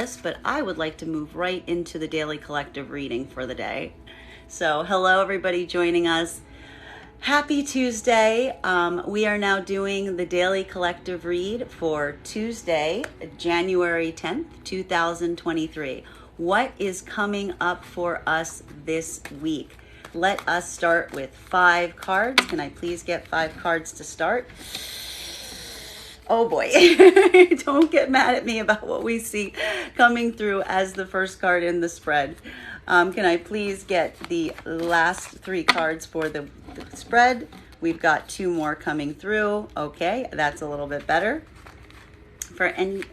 list, but I would like to move right into the daily collective reading for the day. So hello everybody joining us. Happy Tuesday. We are now doing the daily collective read for Tuesday, January 10th, 2023. What is coming up for us this week? Let us start with 5 cards. Can I please get 5 cards to start? Oh boy, don't get mad at me about what we see coming through as the first card in the spread. Can I please get the last 3 cards for the spread? We've got 2 more coming through. Okay, that's a little bit better. And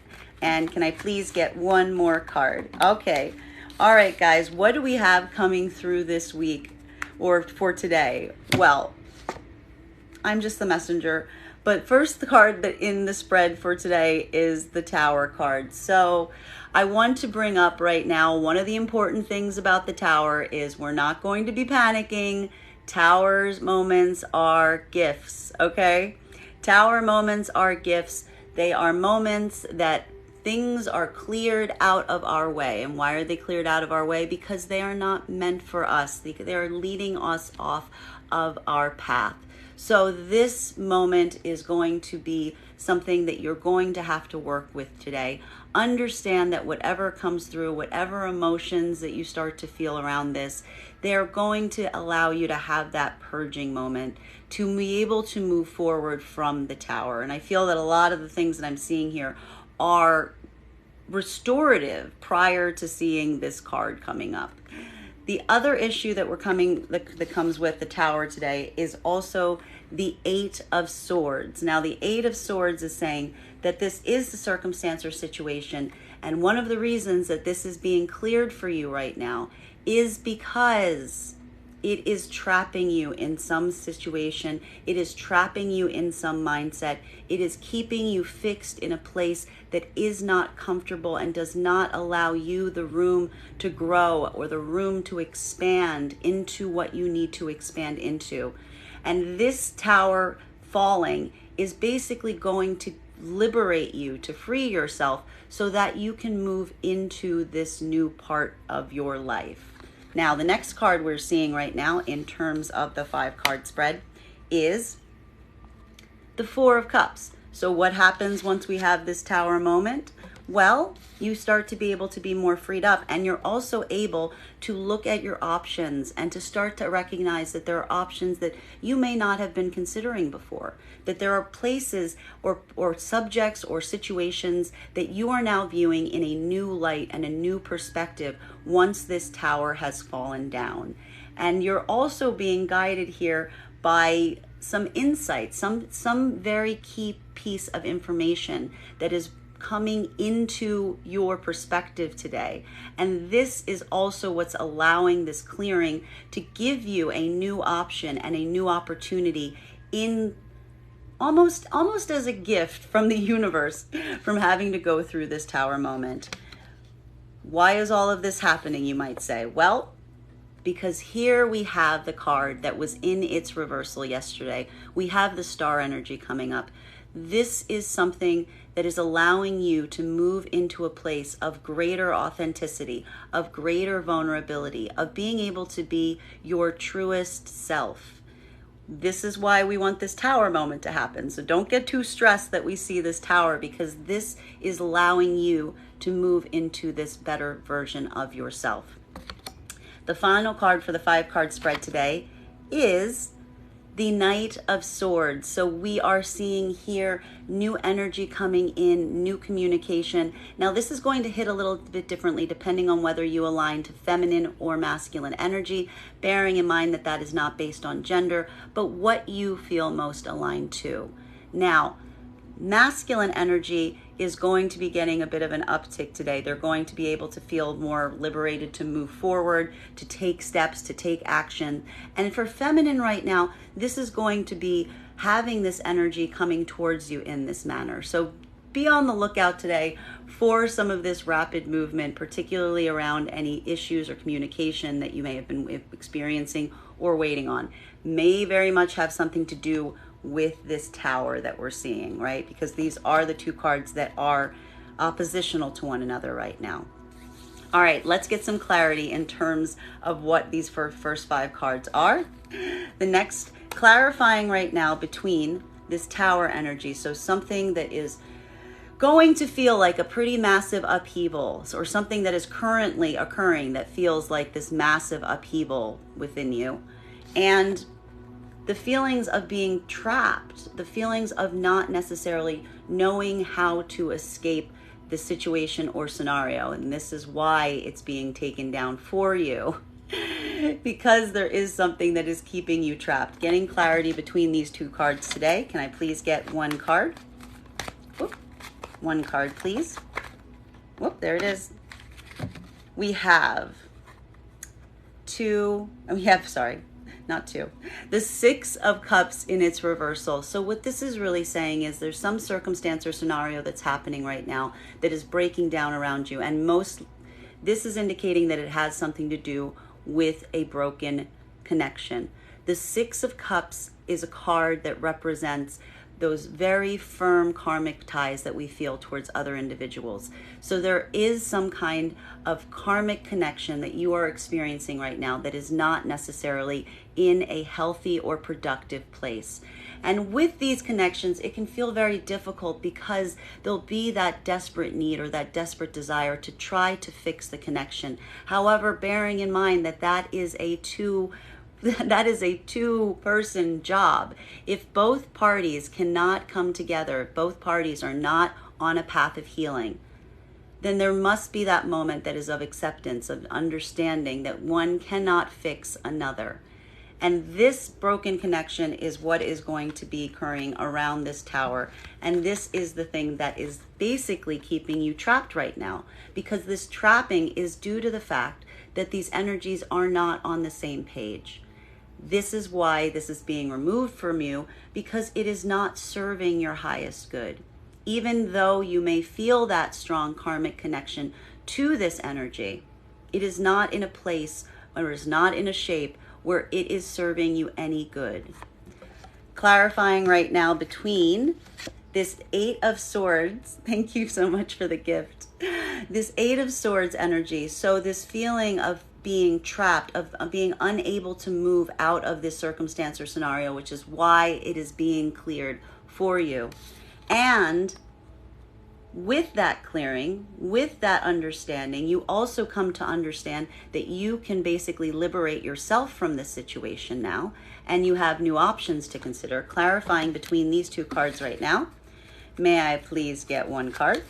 can I please get 1 more card? Okay, all right guys, what do we have coming through this week or for today? Well, I'm just the messenger. But first, the card that in the spread for today is the Tower card. So I want to bring up right now, one of the important things about the Tower is we're not going to be panicking. Tower's moments are gifts, okay? Tower moments are gifts. They are moments that things are cleared out of our way. And why are they cleared out of our way? Because they are not meant for us. They are leading us off of our path. So this moment is going to be something that you're going to have to work with today. Understand that whatever comes through, whatever emotions that you start to feel around this, they're going to allow you to have that purging moment to be able to move forward from the Tower. And I feel that a lot of the things that I'm seeing here are restorative prior to seeing this card coming up. The other issue that that comes with the Tower today is also the 8 of Swords. Now, the 8 of Swords is saying that this is the circumstance or situation, and one of the reasons that this is being cleared for you right now is because it is trapping you in some situation. It is trapping you in some mindset. It is keeping you fixed in a place that is not comfortable and does not allow you the room to grow or the room to expand into what you need to expand into. And this Tower falling is basically going to liberate you, to free yourself so that you can move into this new part of your life. Now, the next card we're seeing right now in terms of the 5-card spread is the 4 of Cups. So what happens once we have this Tower moment? Well, you start to be able to be more freed up, and you're also able to look at your options and to start to recognize that there are options that you may not have been considering before, that there are places or subjects or situations that you are now viewing in a new light and a new perspective once this Tower has fallen down. And you're also being guided here by some insight, some very key piece of information that is coming into your perspective today. And this is also what's allowing this clearing to give you a new option and a new opportunity in almost as a gift from the universe from having to go through this Tower moment. Why is all of this happening, you might say? Well, because here we have the card that was in its reversal yesterday. We have the Star energy coming up. This is something that is allowing you to move into a place of greater authenticity, of greater vulnerability, of being able to be your truest self. This is why we want this Tower moment to happen. So don't get too stressed that we see this Tower, because this is allowing you to move into this better version of yourself. The final card for the 5-card spread today is the Knight of Swords. So we are seeing here new energy coming in, new communication. Now this is going to hit a little bit differently depending on whether you align to feminine or masculine energy, bearing in mind that that is not based on gender, but what you feel most aligned to. Now, masculine energy is going to be getting a bit of an uptick today. They're going to be able to feel more liberated to move forward, to take steps, to take action. And for feminine right now, this is going to be having this energy coming towards you in this manner. So be on the lookout today for some of this rapid movement, particularly around any issues or communication that you may have been experiencing or waiting on. May very much have something to do with this Tower that we're seeing, right? Because these are the 2 cards that are oppositional to one another right now. All right, let's get some clarity in terms of what these first 5 cards are. The next, clarifying right now between this Tower energy, so something that is going to feel like a pretty massive upheaval, or something that is currently occurring that feels like this massive upheaval within you, and the feelings of being trapped, the feelings of not necessarily knowing how to escape the situation or scenario. And this is why it's being taken down for you, because there is something that is keeping you trapped. Getting clarity between these 2 cards today. Can I please get 1 card? Whoop. 1 card, please. Whoop, there it is. We have not 2. The 6 of Cups in its reversal. So what this is really saying is there's some circumstance or scenario that's happening right now that is breaking down around you. And this is indicating that it has something to do with a broken connection. The 6 of Cups is a card that represents those very firm karmic ties that we feel towards other individuals. So there is some kind of karmic connection that you are experiencing right now that is not necessarily in a healthy or productive place. And with these connections, it can feel very difficult because there'll be that desperate need or that desperate desire to try to fix the connection. However, bearing in mind that that is a two-person job. If both parties cannot come together, if both parties are not on a path of healing, then there must be that moment that is of acceptance, of understanding that one cannot fix another. And this broken connection is what is going to be occurring around this Tower. And this is the thing that is basically keeping you trapped right now, because this trapping is due to the fact that these energies are not on the same page. This is why this is being removed from you, because it is not serving your highest good. Even though you may feel that strong karmic connection to this energy, it is not in a place or is not in a shape where it is serving you any good. Clarifying right now between this 8 of Swords, thank you so much for the gift, this 8 of Swords energy, so this feeling of being trapped, of being unable to move out of this circumstance or scenario, which is why it is being cleared for you. And with that clearing, with that understanding, you also come to understand that you can basically liberate yourself from this situation now, and you have new options to consider. Clarifying between these 2 cards right now. May I please get 1 card?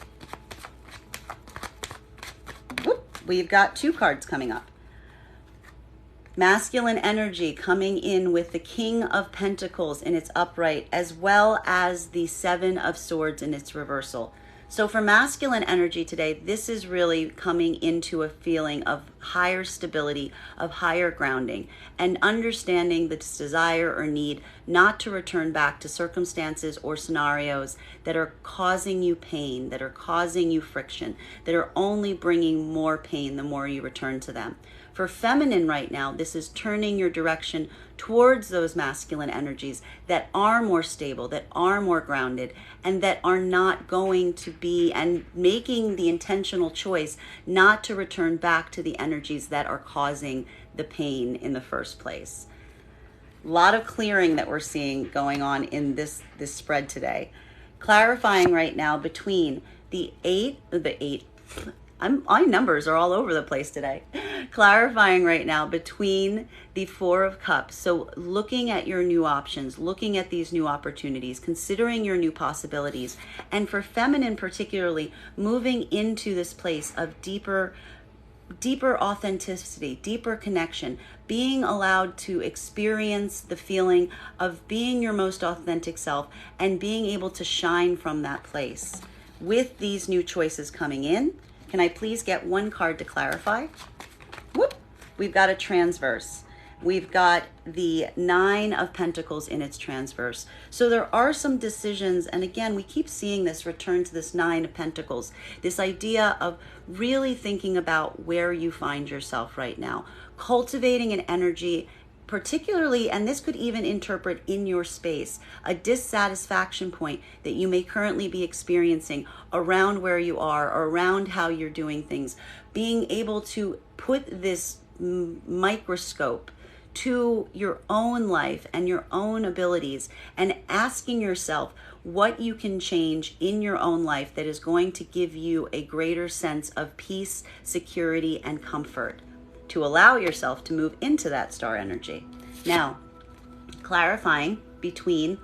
Whoop, we've got 2 cards coming up. Masculine energy coming in with the King of Pentacles in its upright, as well as the 7 of Swords in its reversal. So for masculine energy today, this is really coming into a feeling of higher stability, of higher grounding, and understanding this desire or need not to return back to circumstances or scenarios that are causing you pain, that are causing you friction, that are only bringing more pain the more you return to them. For feminine right now, this is turning your direction towards those masculine energies that are more stable, that are more grounded, and that are not going to be, and making the intentional choice not to return back to the energies that are causing the pain in the first place. A lot of clearing that we're seeing going on in this spread today. Clarifying right now between my numbers are all over the place today. Clarifying right now between the 4 of Cups. So looking at your new options, looking at these new opportunities, considering your new possibilities. And for feminine particularly, moving into this place of deeper authenticity, deeper connection, being allowed to experience the feeling of being your most authentic self and being able to shine from that place. With these new choices coming in, can I please get 1 card to clarify? Whoop, we've got a transverse. We've got the 9 of Pentacles in its transverse. So there are some decisions, and again, we keep seeing this return to this 9 of Pentacles, this idea of really thinking about where you find yourself right now, cultivating an energy particularly, and this could even interpret in your space, a dissatisfaction point that you may currently be experiencing around where you are or around how you're doing things. Being able to put this microscope to your own life and your own abilities and asking yourself what you can change in your own life that is going to give you a greater sense of peace, security, and comfort to allow yourself to move into that star energy. Now, clarifying between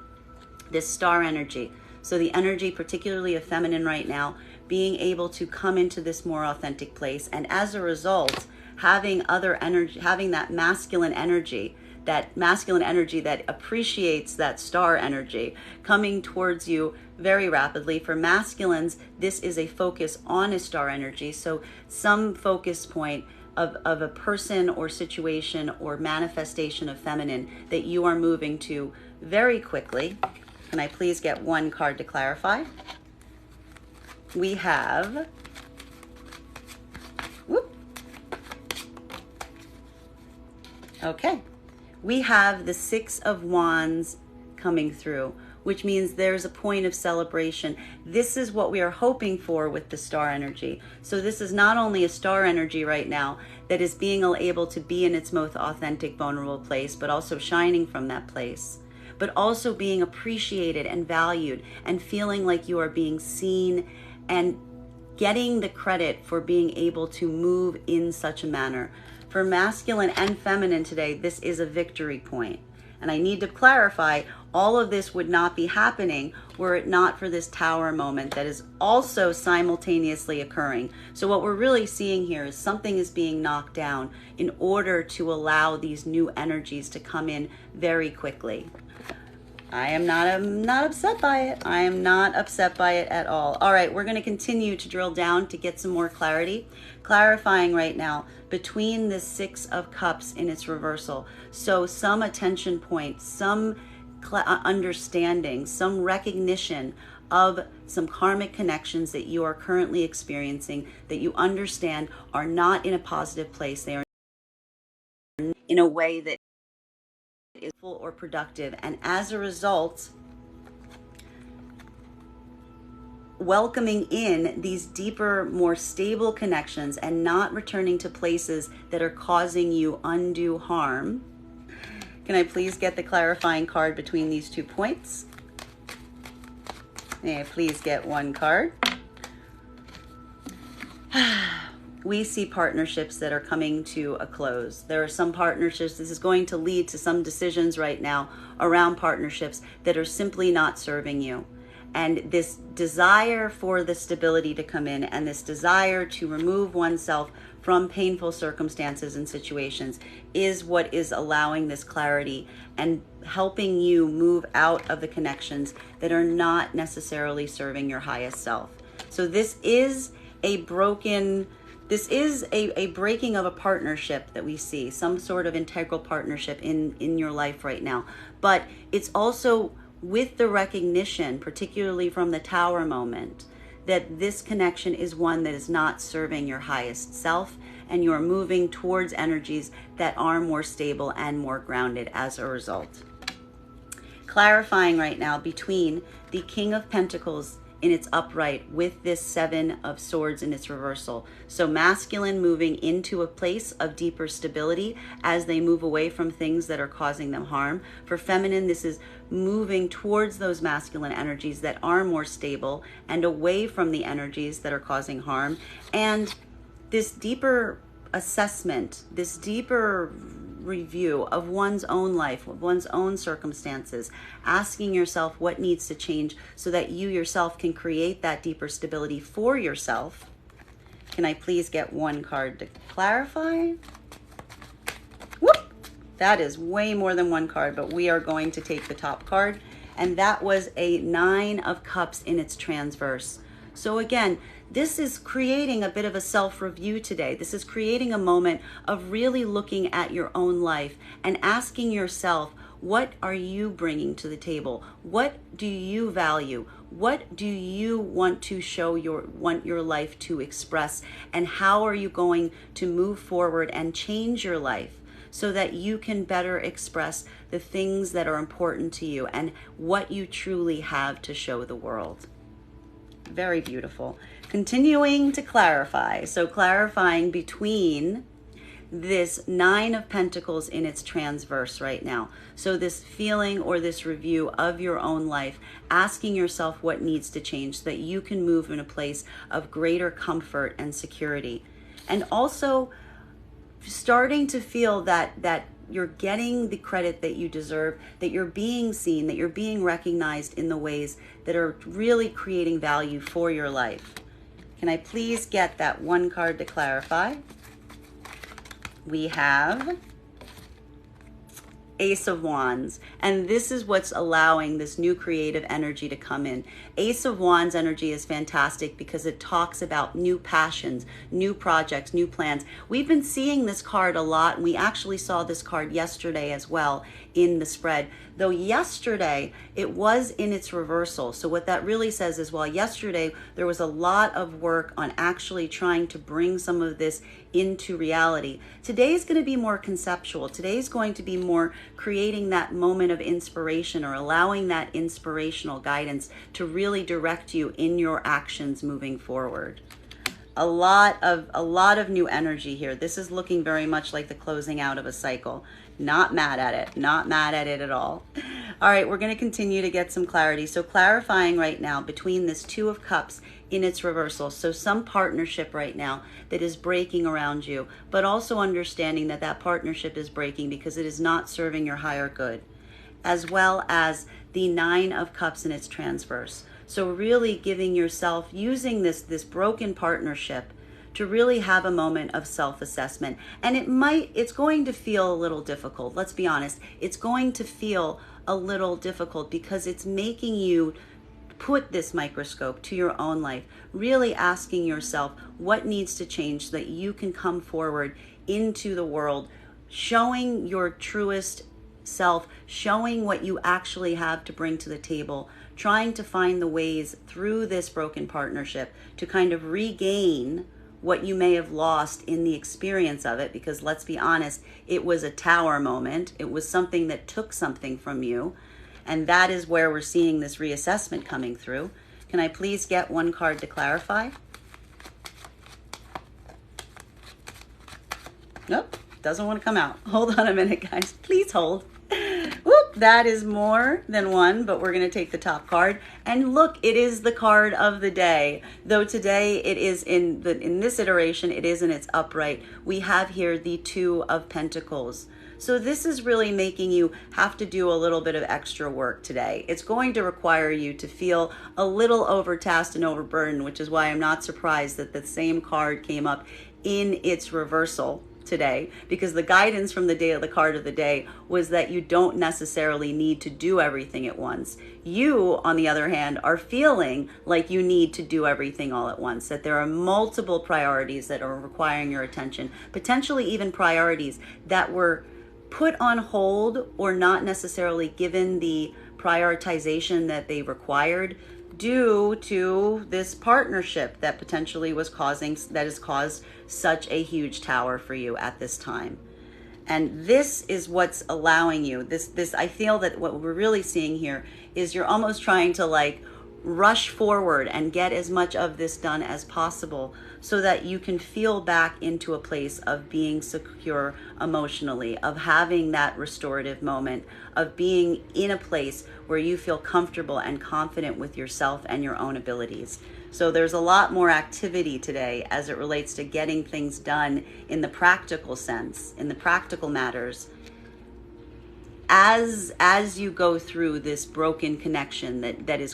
this star energy, so the energy particularly of feminine right now, being able to come into this more authentic place, and as a result, having other energy, having that masculine energy that appreciates that star energy coming towards you very rapidly. For masculines, this is a focus on a star energy, so some focus point of a person or situation or manifestation of feminine that you are moving to very quickly. Can I please get one card to clarify? We have, okay, we have the Six of Wands coming through, which means there's a point of celebration. This is what we are hoping for with the star energy. So this is not only a star energy right now that is being able to be in its most authentic, vulnerable place, but also shining from that place, but also being appreciated and valued and feeling like you are being seen and getting the credit for being able to move in such a manner. For masculine and feminine today, this is a victory point. And I need to clarify, all of this would not be happening were it not for this Tower moment that is also simultaneously occurring. So what we're really seeing here is something is being knocked down in order to allow these new energies to come in very quickly. I'm not upset by it. I am not upset by it at all. All right, we're going to continue to drill down to get some more clarity. Clarifying right now between the Six of Cups in its reversal. So some attention point, some understanding, some recognition of some karmic connections that you are currently experiencing that you understand are not in a positive place. They are in a way that is full or productive, and as a result, welcoming in these deeper, more stable connections and not returning to places that are causing you undue harm. Can I please get the clarifying card between these 2 points? May I please get one card? We see partnerships that are coming to a close. There are some partnerships, this is going to lead to some decisions right now around partnerships that are simply not serving you. And this desire for the stability to come in and this desire to remove oneself from painful circumstances and situations is what is allowing this clarity and helping you move out of the connections that are not necessarily serving your highest self. So this is a breaking of a partnership that we see, some sort of integral partnership in your life right now. But it's also with the recognition, particularly from the Tower moment, that this connection is one that is not serving your highest self, and you are moving towards energies that are more stable and more grounded as a result. Clarifying right now between the King of Pentacles in its upright with this Seven of Swords in its reversal. So masculine moving into a place of deeper stability as they move away from things that are causing them harm. For feminine, this is moving towards those masculine energies that are more stable and away from the energies that are causing harm. And this deeper assessment, this deeper review of one's own life, one's own circumstances, asking yourself what needs to change so that you yourself can create that deeper stability for yourself. Can I please get one card to clarify? Whoop! That is way more than one card, but we are going to take the top card, and that was a Nine of Cups in its transverse. So again, this is creating a bit of a self-review today. This is creating a moment of really looking at your own life and asking yourself, what are you bringing to the table? What do you value? What do you want to want your life to express? And how are you going to move forward and change your life so that you can better express the things that are important to you and what you truly have to show the world. Very beautiful. Continuing to clarify. So clarifying between this Nine of Pentacles in its transverse right now. So this feeling or this review of your own life, asking yourself what needs to change so that you can move in a place of greater comfort and security. And also starting to feel that you're getting the credit that you deserve, that you're being seen, that you're being recognized in the ways that are really creating value for your life. Can I please get that one card to clarify? We have Ace of Wands, and this is what's allowing this new creative energy to come in. Ace of Wands energy is fantastic because it talks about new passions, new projects, new plans. We've been seeing this card a lot, and we actually saw this card yesterday as well in the spread. Though yesterday it was in its reversal. So what that really says is, while yesterday there was a lot of work on actually trying to bring some of this into reality, today is going to be more conceptual. Today is going to be more creating that moment of inspiration, or allowing that inspirational guidance to really direct you in your actions moving forward. A lot of new energy here. This is looking very much like the closing out of a cycle. Not mad at it. Not mad at it at all. All right, we're going to continue to get some clarity. So clarifying right now between this Two of Cups in its reversal. So some partnership right now that is breaking around you, but also understanding that that partnership is breaking because it is not serving your higher good. As well as the Nine of Cups in its transverse. So really giving yourself, using this broken partnership to really have a moment of self-assessment. And it's going to feel a little difficult. Let's be honest. It's going to feel a little difficult because it's making you put this microscope to your own life, really asking yourself what needs to change so that you can come forward into the world, showing your truest self, showing what you actually have to bring to the table, trying to find the ways through this broken partnership to kind of regain what you may have lost in the experience of it, because let's be honest, it was a tower moment. It was something that took something from you, and that is where we're seeing this reassessment coming through. Can I please get one card to clarify? Nope, doesn't want to come out. Hold on a minute, guys. Please hold. Whoop, that is more than one, but we're going to take the top card. And look, it is the card of the day. Though today it is in this iteration, it is in its upright. We have here the Two of Pentacles. So this is really making you have to do a little bit of extra work today. It's going to require you to feel a little overtasked and overburdened, which is why I'm not surprised that the same card came up in its reversal today, because the guidance from the card of the day was that you don't necessarily need to do everything at once. You, on the other hand, are feeling like you need to do everything all at once, that there are multiple priorities that are requiring your attention, potentially even priorities that were put on hold or not necessarily given the prioritization that they required due to this partnership that potentially has caused such a huge tower for you at this time. And this is what's allowing you, this I feel that what we're really seeing here is you're almost trying to like rush forward and get as much of this done as possible so that you can feel back into a place of being secure emotionally, of having that restorative moment, of being in a place where you feel comfortable and confident with yourself and your own abilities. So there's a lot more activity today as it relates to getting things done in the practical sense, in the practical matters, as you go through this broken connection that is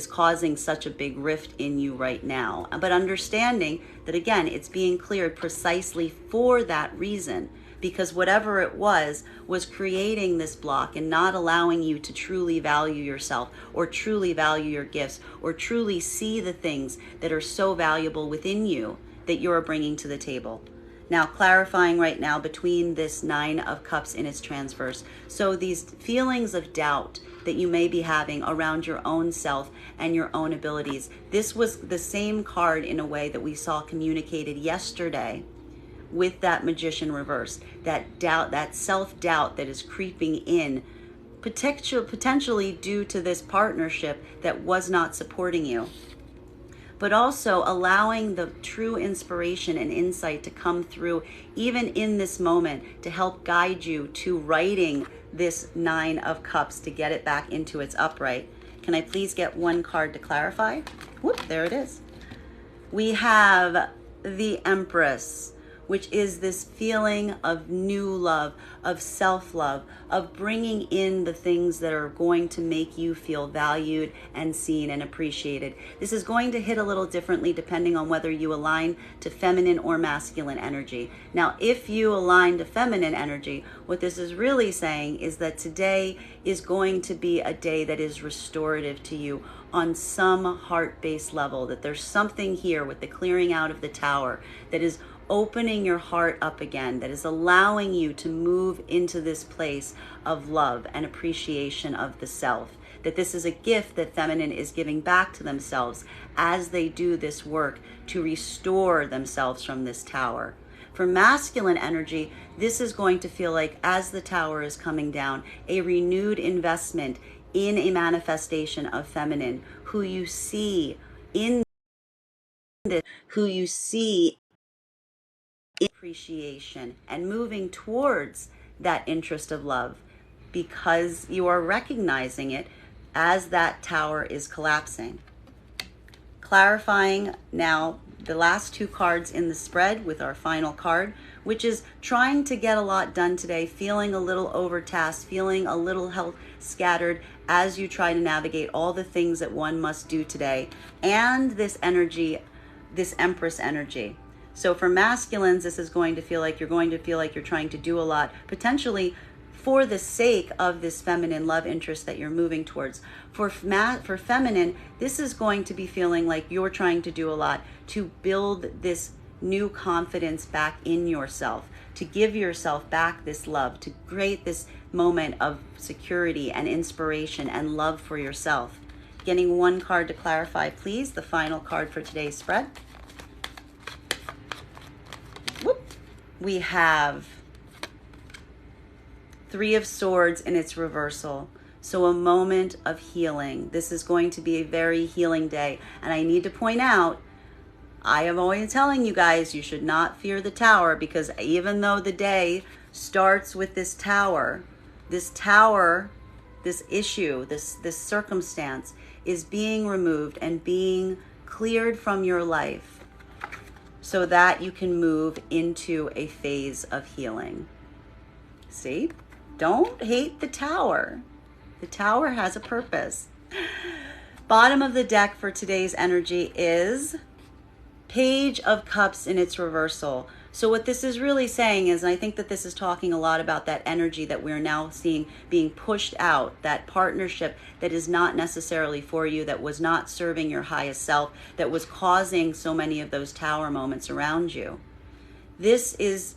causing such a big rift in you right now. But understanding that, again, it's being cleared precisely for that reason, because whatever it was creating this block and not allowing you to truly value yourself, or truly value your gifts, or truly see the things that are so valuable within you that you're bringing to the table. Now, clarifying right now between this Nine of Cups in its transverse. So these feelings of doubt that you may be having around your own self and your own abilities. This was the same card in a way that we saw communicated yesterday with that Magician reversed, that doubt, that self-doubt that is creeping in, potentially due to this partnership that was not supporting you, but also allowing the true inspiration and insight to come through even in this moment to help guide you to writing this Nine of Cups to get it back into its upright. Can I please get one card to clarify? Whoop, there it is. We have the Empress, which is this feeling of new love, of self-love, of bringing in the things that are going to make you feel valued and seen and appreciated. This is going to hit a little differently depending on whether you align to feminine or masculine energy. Now, if you align to feminine energy, what this is really saying is that today is going to be a day that is restorative to you on some heart-based level, that there's something here with the clearing out of the Tower that is opening your heart up again, that is allowing you to move into this place of love and appreciation of the self. That this is a gift that feminine is giving back to themselves as they do this work to restore themselves from this Tower. For masculine energy, this is going to feel like, as the Tower is coming down, a renewed investment in a manifestation of feminine, who you see in this, who you see appreciation and moving towards that interest of love, because you are recognizing it as that Tower is collapsing. Clarifying now the last two cards in the spread with our final card, which is trying to get a lot done today, feeling a little overtasked, feeling a little health scattered as you try to navigate all the things that one must do today, and this energy, this Empress energy. So for masculines, this is going to feel like you're trying to do a lot, potentially for the sake of this feminine love interest that you're moving towards. For feminine, this is going to be feeling like you're trying to do a lot to build this new confidence back in yourself, to give yourself back this love, to create this moment of security and inspiration and love for yourself. Getting one card to clarify, please, the final card for today's spread. We have Three of Swords in its reversal. So a moment of healing. This is going to be a very healing day. And I need to point out, I am always telling you guys, you should not fear the Tower, because even though the day starts with this Tower, this issue, this circumstance is being removed and being cleared from your life, so that you can move into a phase of healing. See? Don't hate the Tower. The Tower has a purpose. Bottom of the deck for today's energy is Page of Cups in its reversal. So what this is really saying is, and I think that this is talking a lot about that energy that we're now seeing being pushed out, that partnership that is not necessarily for you, that was not serving your highest self, that was causing so many of those Tower moments around you. This is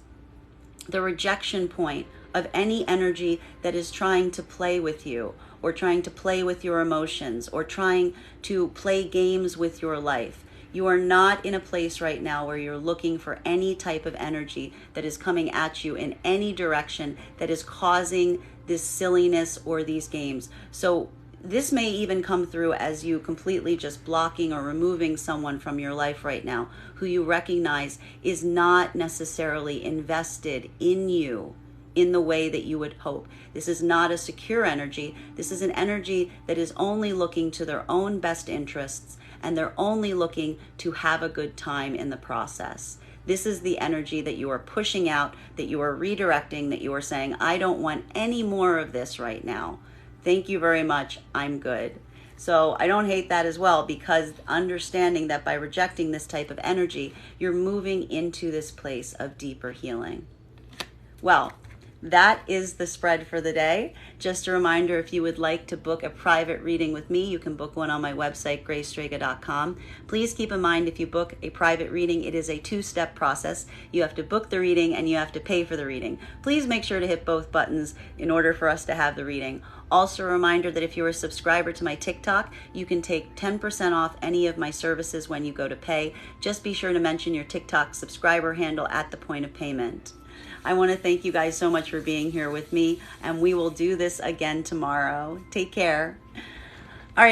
the rejection point of any energy that is trying to play with you, or trying to play with your emotions, or trying to play games with your life. You are not in a place right now where you're looking for any type of energy that is coming at you in any direction that is causing this silliness or these games. So this may even come through as you completely just blocking or removing someone from your life right now who you recognize is not necessarily invested in you in the way that you would hope. This is not a secure energy. This is an energy that is only looking to their own best interests, and they're only looking to have a good time in the process. This is the energy that you are pushing out, that you are redirecting, that you are saying, I don't want any more of this right now. Thank you very much. I'm good. So I don't hate that as well, because understanding that by rejecting this type of energy, you're moving into this place of deeper healing. Well, that is the spread for the day. Just a reminder, if you would like to book a private reading with me, you can book one on my website, gracestrega.com. Please keep in mind, if you book a private reading, it is a two-step process. You have to book the reading and you have to pay for the reading. Please make sure to hit both buttons in order for us to have the reading. Also, a reminder that if you're a subscriber to my TikTok, you can take 10% off any of my services when you go to pay. Just be sure to mention your TikTok subscriber handle at the point of payment. I want to thank you guys so much for being here with me, and we will do this again tomorrow. Take care.